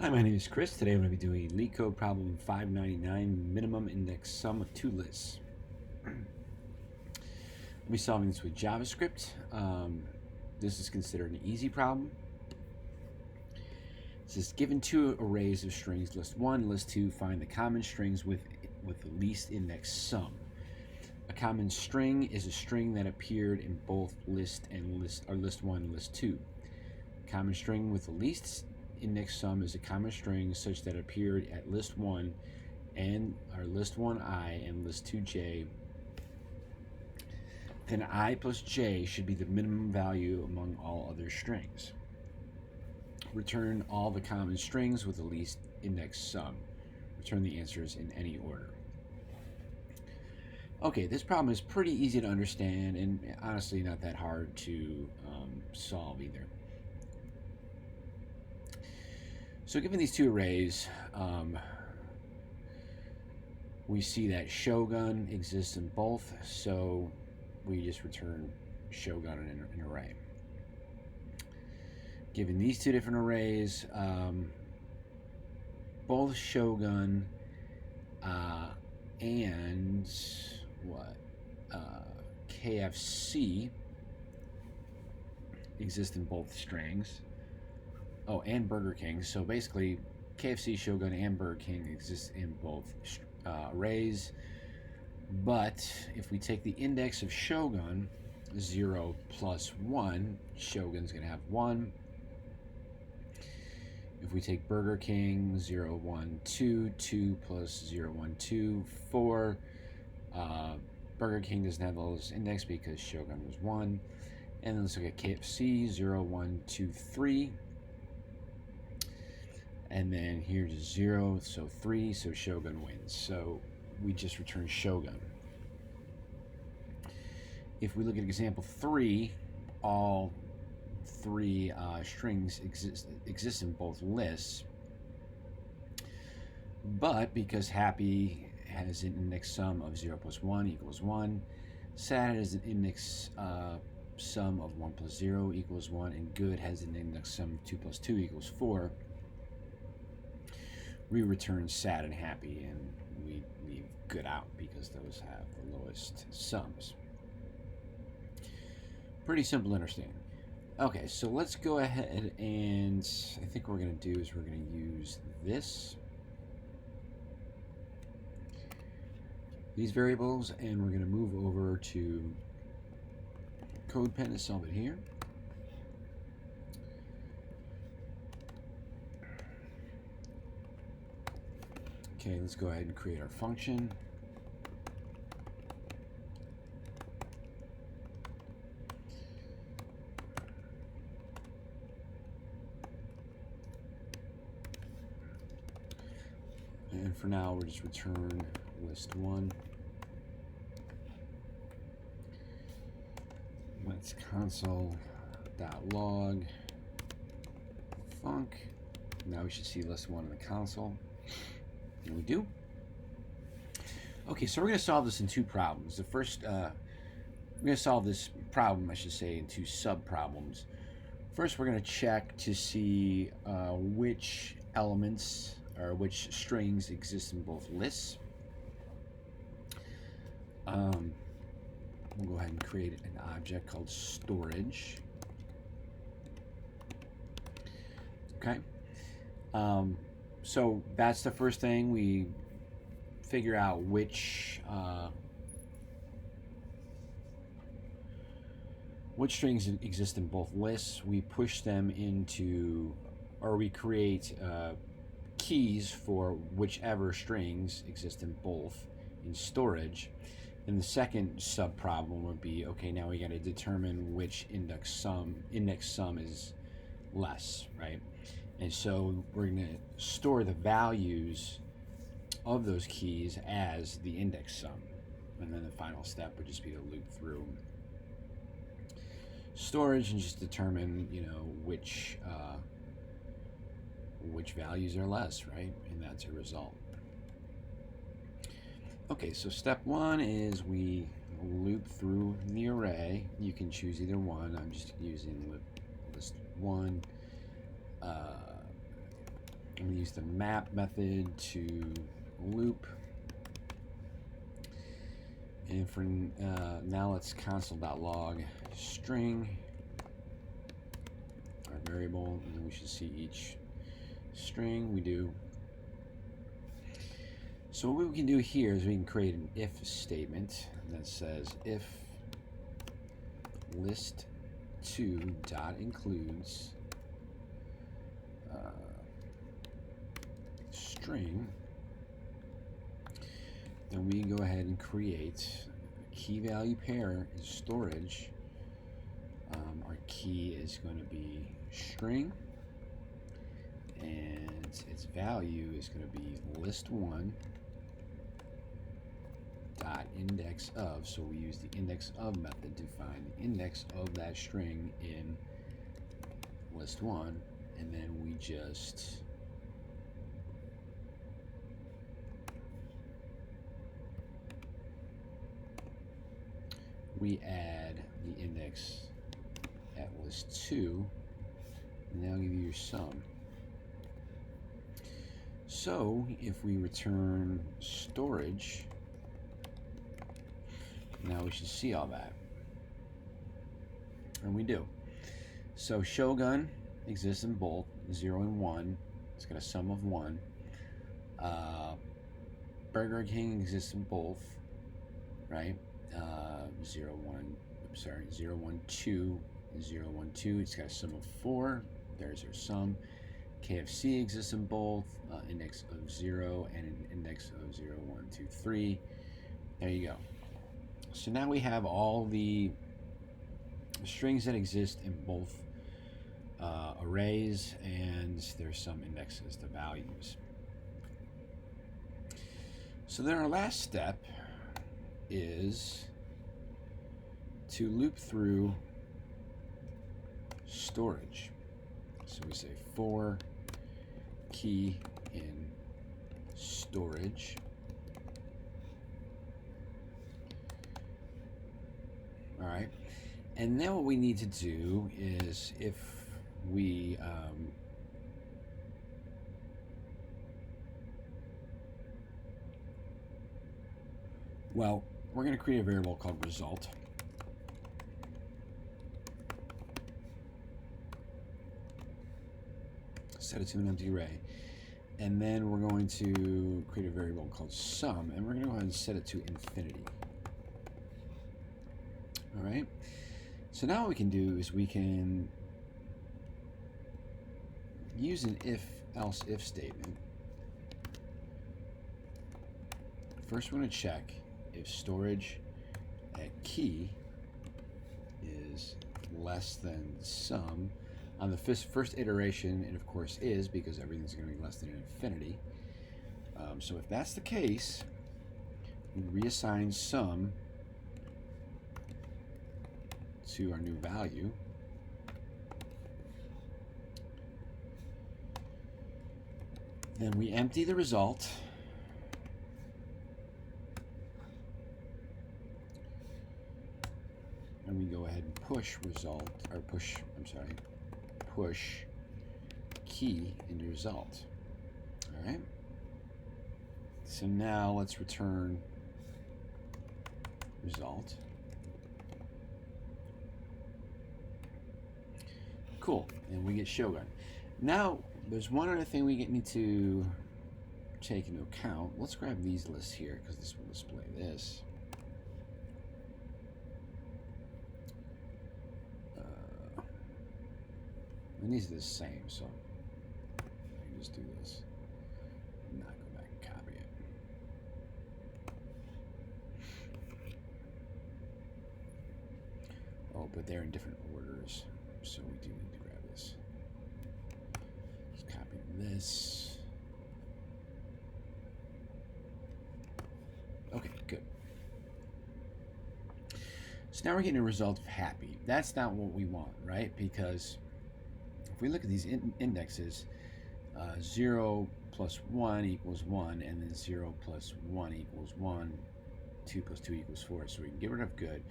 Hi, my name is Chris. Today I'm going to be doing Leetcode problem 599, minimum index sum of two lists. I'll be solving this with JavaScript. This is considered an easy problem. It says, given two arrays of strings, list 1, list 2, find the common strings with the least index sum. A common string is a string that appeared in both list 1 and list 2. Common string with the least index sum is a common string such that appeared at list 1 and or list 1i and list 2j. Then I plus j should be the minimum value among all other strings. Return all the common strings with the least index sum. Return the answers in any order. Okay, this problem is pretty easy to understand and honestly not that hard to solve either. So given these two arrays, we see that Shogun exists in both, so we just return Shogun in an array. Given these two different arrays, both Shogun and KFC exist in both strings. Oh, and Burger King. So basically, KFC, Shogun, and Burger King exist in both arrays. But if we take the index of Shogun, 0 plus 1, Shogun's going to have 1. If we take Burger King, 0, 1, 2, 2 plus 0, 1, 2, 4. Burger King doesn't have those index because Shogun was 1. And then let's look at KFC, 0, 1, 2, 3. And then here's 0, so 3, so Shogun wins. So we just return Shogun. If we look at example 3, all three strings exist in both lists. But because happy has an index sum of 0 plus 1 equals 1, sad has an index sum of 1 plus 0 equals 1, and good has an index sum of 2 plus 2 equals 4, we return sad and happy, and we leave good out because those have the lowest sums. Pretty simple to understand. Okay, so let's go ahead and I think what we're going to do is we're going to use these variables, and we're going to move over to CodePen to solve it here. Okay, let's go ahead and create our function. And for now, we'll just return list 1. Let's console.log func. Now we should see list 1 in the console. And we do. Okay, so we're going to solve this in two problems. The first, we're going to solve this problem, I should say, in two sub-problems. First, we're going to check to see which elements or which strings exist in both lists. We'll go ahead and create an object called storage. Okay. So that's the first thing. We figure out which strings exist in both lists. We push them into, or we create keys for whichever strings exist in both in storage. And the second sub problem would be, okay, now we got to determine which index sum is less, right? And so we're going to store the values of those keys as the index sum. And then the final step would just be to loop through storage and just determine, which values are less, right? And that's a result. Okay, so step 1 is we loop through the array. You can choose either one. I'm just using list 1. I'm going to use the map method to loop. And for now, let's console.log string, our variable, and then we should see each string. We do. So what we can do here is we can create an if statement that says if list2 dot includes string, then we can go ahead and create a key value pair in storage. Our key is going to be string, and its value is going to be list1 dot index of. So we use the index of method to find the index of that string in list1, and then we just add the index at list2, and that'll give you your sum. So if we return storage, now we should see all that, and we do. So Shogun exists in both 0 and 1. It's got a sum of 1. Burger King exists in both, right? 0, 1, 2, 0, 1, 2. It's got a sum of 4. There's our sum. KFC exists in both, index of 0 and an index of 0, 1, 2, 3. There you go. So now we have all the strings that exist in both arrays, and there's some indexes to values. So then our last step is to loop through storage. So we say for key in storage. All right, and then what we need to do is, if we well, we're going to create a variable called result. Set it to an empty array, and then we're going to create a variable called sum, and we're going to go ahead and set it to infinity. All right, so now what we can do is we can use an if statement. First we're going to check if storage at key is less than sum. On the first iteration, it of course is, because everything's going to be less than infinity. So if that's the case, we reassign sum to our new value. Then we empty the result. And we go ahead and push result, or push key into result. All right. So now let's return result. Cool, and we get Shogun. Now, there's one other thing we need to take into account. Let's grab these lists here, because this will display this. And these are the same, so I can just do this. Not go back and copy it. Oh, but they're in different orders, so we do need to grab this. Just copy this. Okay, good. So now we're getting a result of happy. That's not what we want, right? Because if we look at these indexes, 0 plus 1 equals 1, and then 0 plus 1 equals 1, 2 plus 2 equals 4, so we can get rid of good.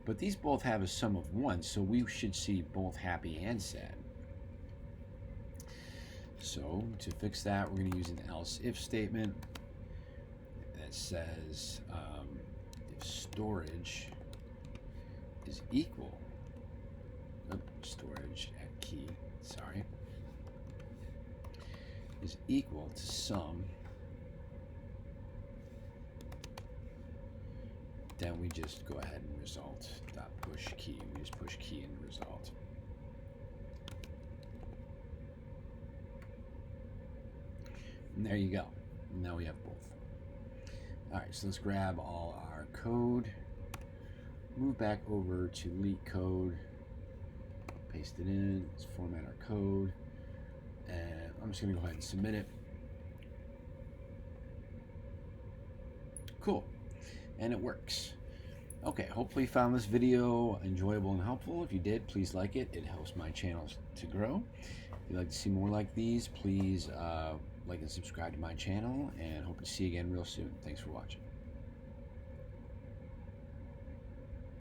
But these both have a sum of 1, so we should see both happy and sad. So to fix that, we're going to use an else if statement that says if storage is equal, storage at key, sorry, is equal to sum, then we just go ahead and result dot push key. We just push key in the result. And there you go. Now we have both. All right, so let's grab all our code, move back over to Leetcode, paste it in, let's format our code, and I'm just gonna go ahead and submit it. Cool, and it works. Okay, hopefully you found this video enjoyable and helpful. If you did, please like it. It helps my channel to grow. If you'd like to see more like these, please like and subscribe to my channel, and hope to see you again real soon. Thanks for watching.